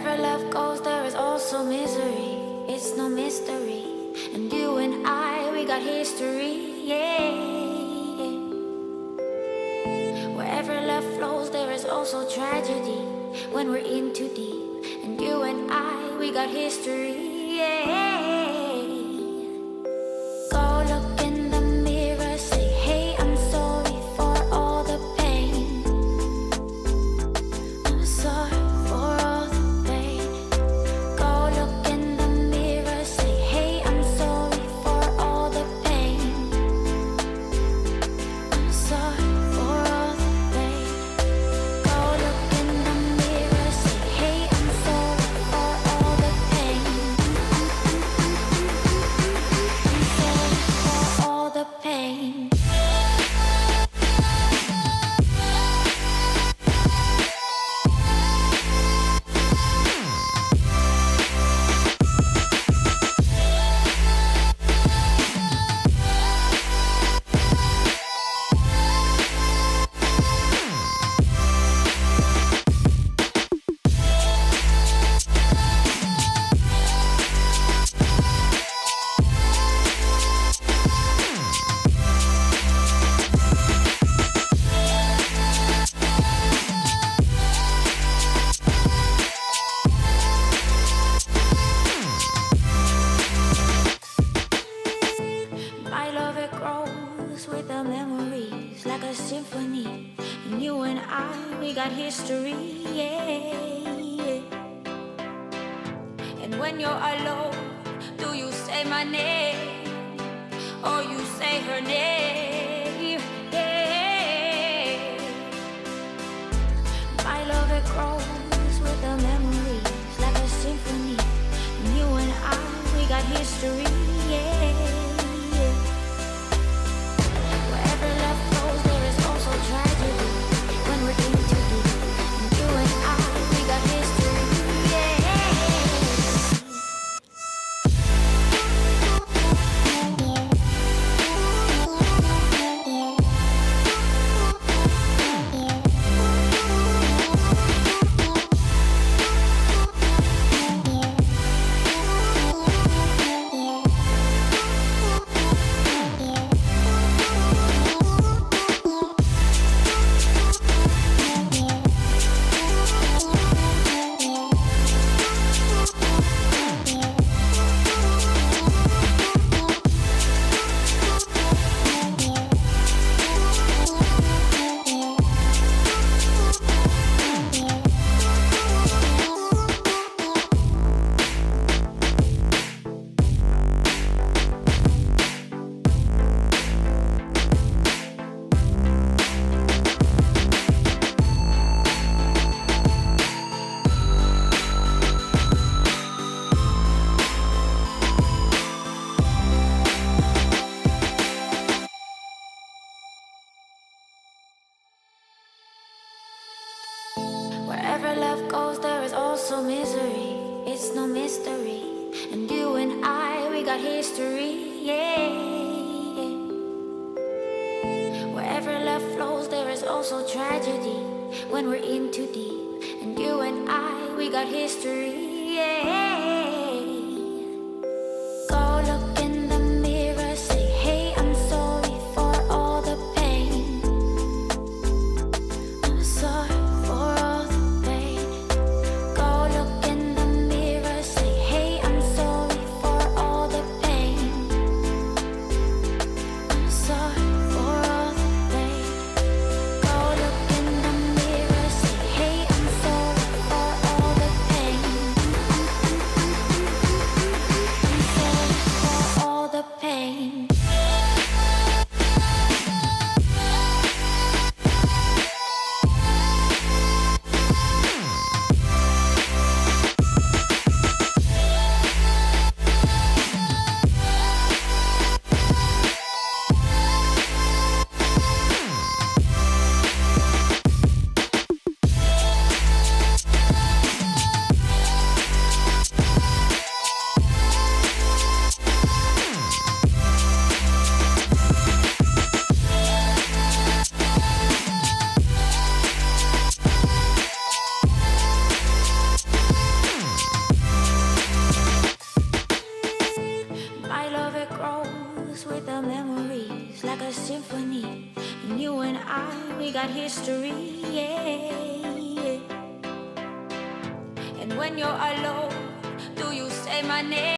Wherever love goes, there is also misery. It's no mystery. And you and I, we got history, yeah. Wherever love flows, there is also tragedy when we're in too deep. And you and I, we got history, yeah. Go look in the mirror, say, hey, I'm sorry for all the pain. I'm sorry for all the pain. Go look in the mirror, say, hey, I'm sorry for all the pain. I'm sorry for all the pain. Go look in the mirror, say, hey, I'm sorry for all the pain. I'm sorry for all the pain. My love, it grows with the memories like a symphony. And you and I, we got history, yeah. And when you're alone, do you say my name or you say her name? Yeah. My love, it grows with the memories like a symphony. And you and I, we got history, yeah. Wherever love flows, there is also tragedy when we're in too deep. And you and I, we got history, yeah. Wherever love goes, there is also misery. It's no mystery. And you and I, we got history, yeah. Wherever love flows, there is also tragedy when we're in too deep. And you and I, we got history, yeah. Go look in the mirror, say, hey, I'm sorry for all the pain. I'm sorry for all the pain. Go look in the mirror, say, hey, I'm sorry for all the pain. I'm sorry for all the pain. Go look in the mirror, say, hey, I'm sorry for all the pain. symphony. And you and I, we got history, yeah. And when you're alone, do you say my name?